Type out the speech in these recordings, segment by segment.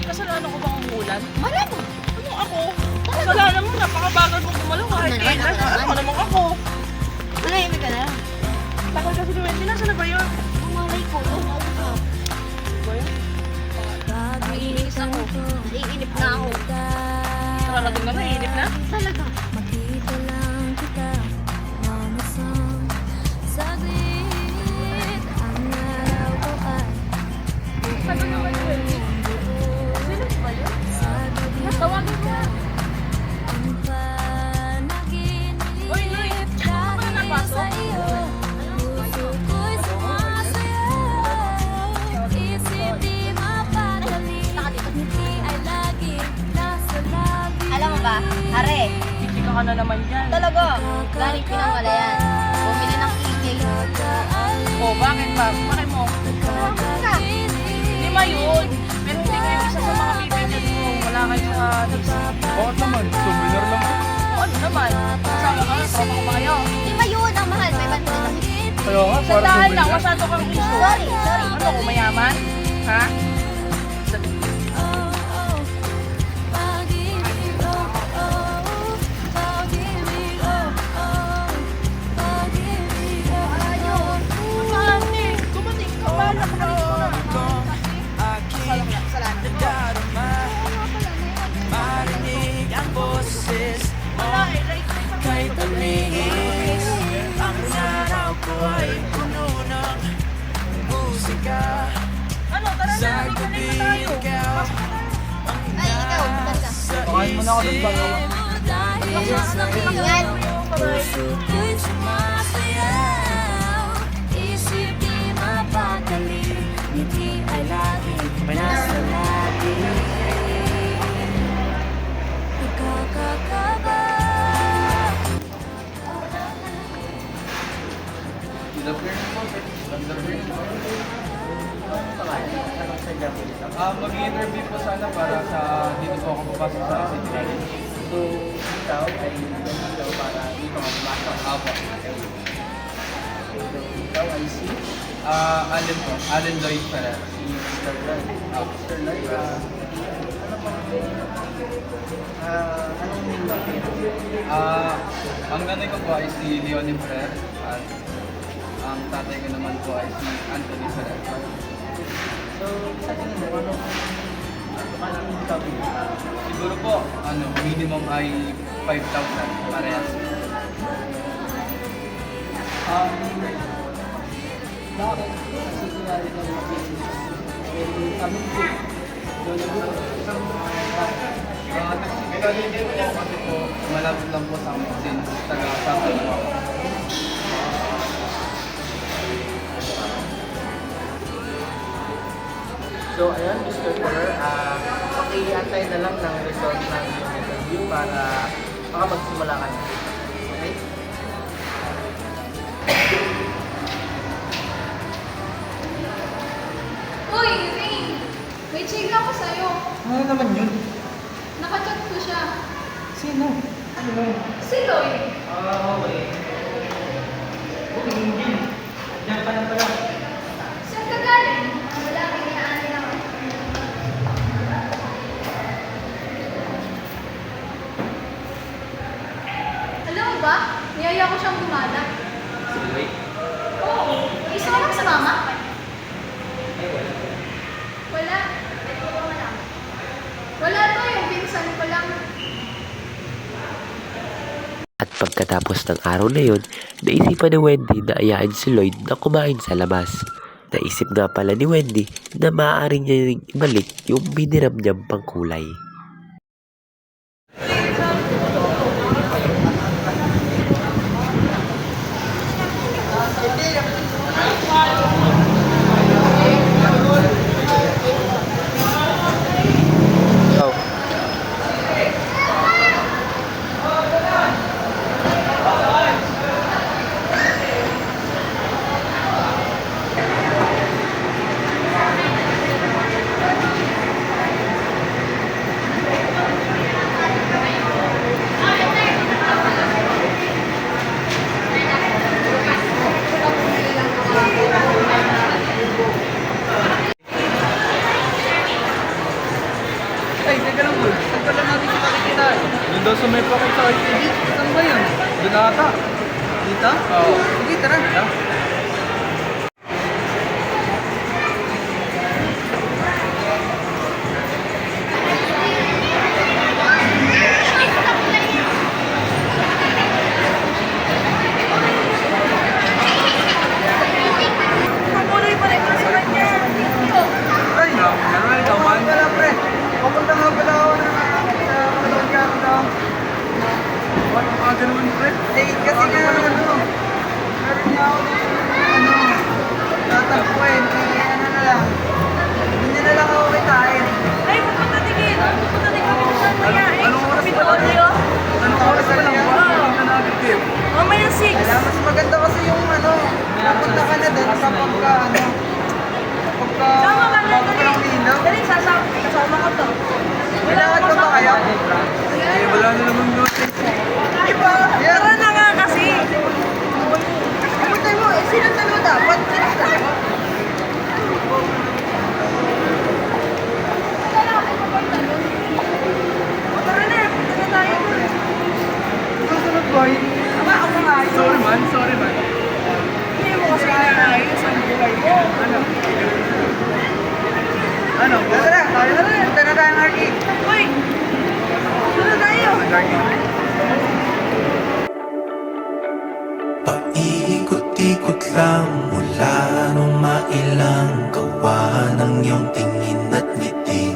Kasalanan ko bang umuulan? Malamang. Ano ako? Kasalanan mo, napakabagal mo gumalaw kahit Ano naman, kailan. ako naman. Ano naman ako? Manahimik ka na. Tagal kasi ni Wendy, nasa na ba yun? Umalay ko. Umalay ka. Ba yun? Naiinis ako. Naiinip na ako. Nakarating na, naiinip na? Talaga. Makita lang kita, mamasang saglit. Ang araw ko ay Sabi naman ni Wendy. Sino ba yun? sa gabi. Tawagin mo. Ang panaginip Uy, Noy! Ano ba dahil napasok? sa iyo. Puso ko'y sumasayaw. Isip di mapatali. Ngiti ay laging nasa labi. Alam mo ba? Are. Kikika ka na naman dyan. Talaga. Galing pinawala yan. Bumili ng EJ. Oh, bakit ba? Bakit mo? Lima yun. Pero hindi kayo isa sa mga bibigyan mo. Wala kayo sa Bakit naman? Souvenir lang. ano naman? Kasama ka, tropa ko ba kayo? Lima yun ang mahal. May bandila na. Kaya nga, Sa para daan lang, souvenir. masyado kang gusto. Sorry. Ano ko, mayaman? Ha? Ate, dumating ka ba? Nakarating ko na. Marinig ang boses Wala eh, right Kahit tumingin Ang araw ko ay puno ng musika Ano, tara na, Sa halika gabi na tayo. ikaw Ay, ikaw. Basta. Sa Pakain mo na ako ng bagawa. Yan. Puso ko'y sumasayaw. Isip di mapatali. Ngiti ay laging nasa labi. Ikakakaba. Mag-interview po sana para sa dito po ako papasok sa City College. So, ikaw ay dito para dito ako pumasok. Apo. So, ikaw ay si? Allen po. Allen Lloyd pala. Si Mr. Lloyd. Mr. Lloyd, ano po? Anong name ba kayo? Ang nanay ko po ay si Leonie Ferrer at ang tatay ko naman po ay si Anthony Ferrer. So, sa tingin mo, ano sabi mo? Siguro po, minimum ay 5,000 parehas. Bakit? Kasi kunwari na kami po. Kasi po, malapit lang po sa amin since taga-Sapa po ako. So, ayan, Mr. Ferrer, pakiantay na lang ng result ng iyong interview para makapagsimula ka na. Okay? Uy, Rain! May chika ko sa'yo. Ano naman yun? Nakachat ko siya. Sino? Sino? Si Lloyd. Okay. Hindi. Diyan ka na pala. Saan ka galing? Wala, may inaanin ako. Alam mo ba? Niyaya ko siyang gumala. Si Lloyd? Oo. Gusto mo lang sa mama? Ay, wala. Wala. Wala to, yung pinsan ko lang. At pagkatapos ng araw na yun, naisipan ni Wendy na ayain si Lloyd na kumain sa labas. Naisip nga pala ni Wendy na maaaring niya ring ibalik yung biniram niyang pangkulay. silang dalawa dapat. Sila dalawa. Tara na, punta na tayo. Susunod boy. Ama, ako nga. Sorry man, sorry man. Hindi mo kasi inaayos ang buhay mo. Ano? Ano? Tara, tayo na rin. Punta na tayo ng arcade. Uy! Punta na tayo. Paikot-ikot lang mula nung mailang gawa ng iyong tingin at ngiti.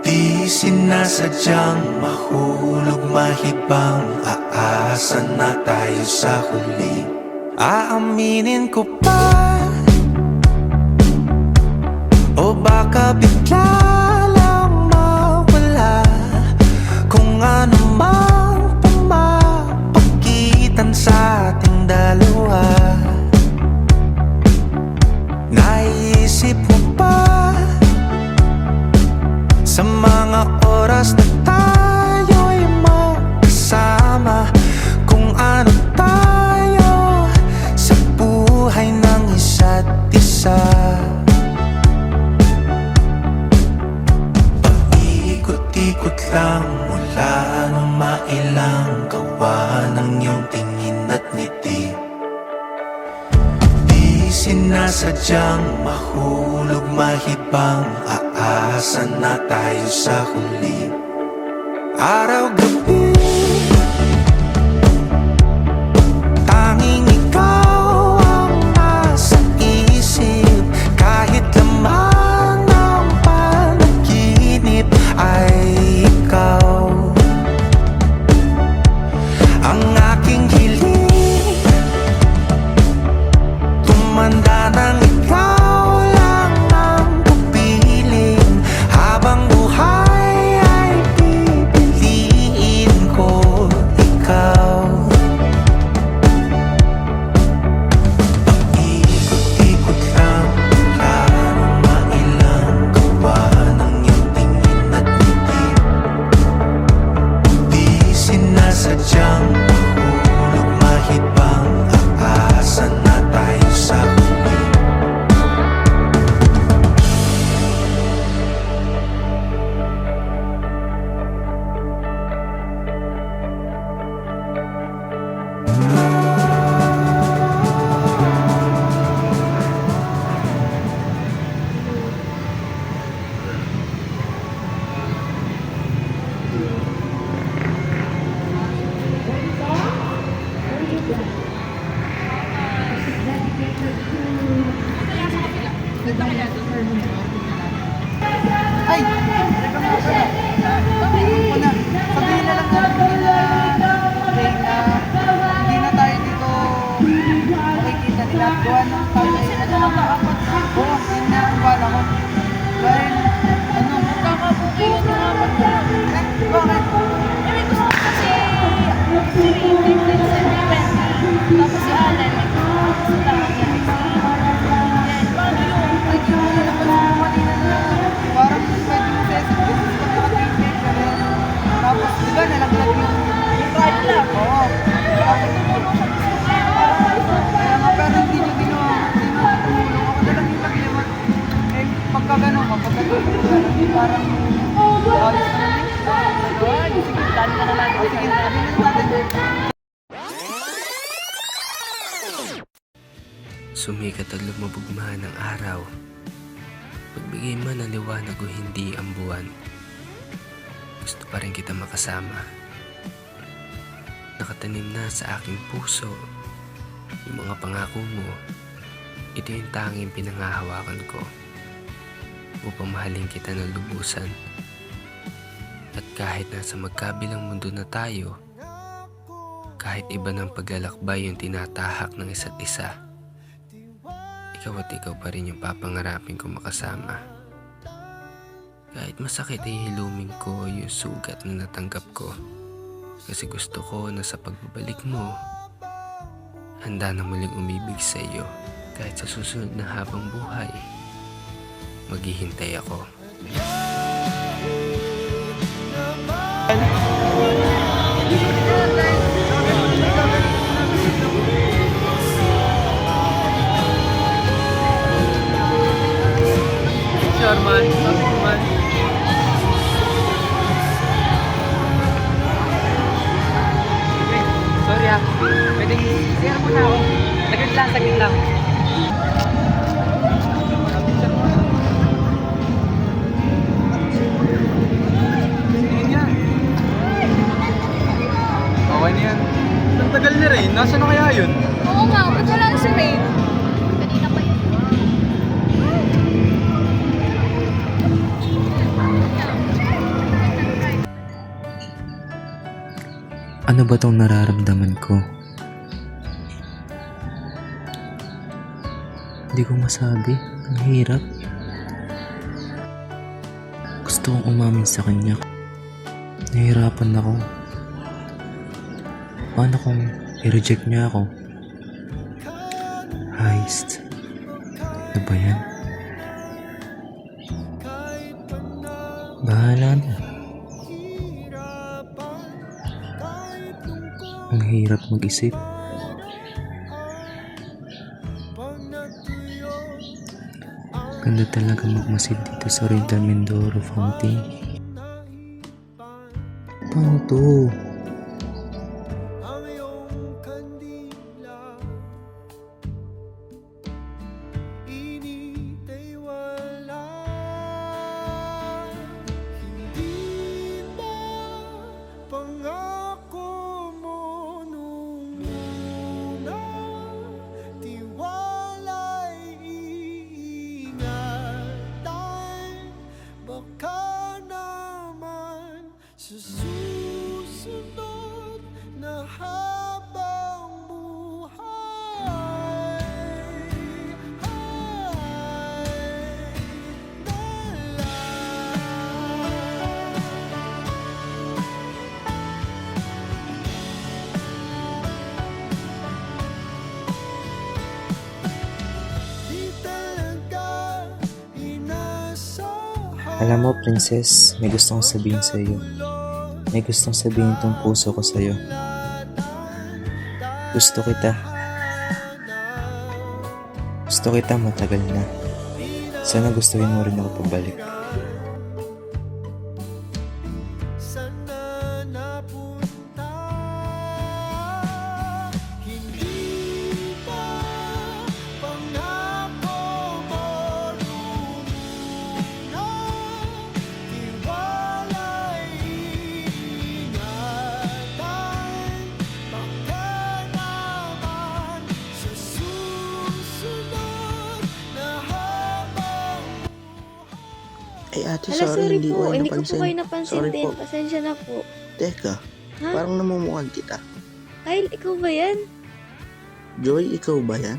Di sinasadyang mahulog mahibang, aasa na tayo sa huli. Aaminin ko pa, o baka bigla lang mawala kung ano mang pumapagitan sa ating dalawa. Naisip mo ba sa mga oras na tayo'y magkasama, kung ano tayo sa buhay ng isa't isa? Paikot-ikot lang mula nung mailang gawa ng iyong tingin at ngiti. Di sinasadyang mahulog mahibang, aasa na tayo sa huli. Araw-gabi, tanging ikaw ang nasa isip. Kahit laman ng panaginip ay ikaw. Ang aking hiling, tumanda ng ikaw lang ang pupiling. Habang buhay ay pipiliin ko ikaw. Paikot-ikot lang mula nung mailang gawa ng iyong tingin at ngiti. Di sinasadyang mahulog mahibang, aasa na tayo sa huli. Ay! Teka mo pala. Ako na. Sabihin na lang natin nila Ray na hindi na tayo dito makikita nila. Gawa ng tagay na nakakaapat. Oo, yun na ang bala ko. Dahil, ano, Kakabuki yun yung mga pagkakas. bakit? May gusto ko kasi si Ingrid din sa Wendy. Tapos si Alan, may gusto ko sa tawag niya. Then, paano yun? Ay, di mo na naman sa kanina na parang pwede mo sa isip ko sa pagkakatingin ka rin. Tapos, di ba, nalaglag yung Pride lang. oo. Tapos, kaya nga, pero hindi nyo ginawa. Hindi nyo tumulong. Ako na lang yung nagliwan. Eh, pagka gano'n, kapag gano'n, parang alis na lang. Sige, dali ka na lang. Sige, sabihin na natin. Sumikat at lumabugma ng araw. Pagbigay man ng liwanag o hindi ang buwan, gusto pa rin kita makasama. Nakatanim na sa aking puso yung mga pangako mo. Ito yung tanging pinangahawakan ko upang mahalin kita ng lubusan. At kahit nasa magkabilang mundo na tayo, kahit iba ng paglalakbay yung tinatahak ng isa't isa, ikaw at ikaw pa rin yung papangarapin ko makasama. Kahit masakit ay hilumin ko yung sugat na natanggap ko, kasi gusto ko na sa pagbabalik mo, handa na muling umibig sa iyo. Kahit sa susunod na habang buhay, maghihintay ako. Ano ba tong nararamdaman ko? Hindi ko masabi. Ang hirap. Gusto kong umamin sa kanya. Nahihirapan ako. Paano kung i-reject niya ako? Heist. Ano ba yan? Bahala na. Ang hirap mag-isip. Ganda talaga magmasid dito sa Oriental Mindoro Fountain. Paano to? Susunod na habang buhay di talaga inasahan. Alam mo, princess, may gusto kong sabihin sa iyo. May gustong sabihin tong puso ko sa'yo. Gusto kita. Gusto kita matagal na. Sana gustuhin mo rin ako pabalik. Sana napunta, hindi pa pangako mo na tiwala'y ingatan. Baka naman sa susunod na habang Ay ate, Hala, sorry, hindi ko kayo Hindi ko po napansin. kayo napansin Sorry din. po. Pasensya na po. Teka, Ha? parang namumukhaan kita. Kyle, ikaw ba yan? Joy, ikaw ba yan?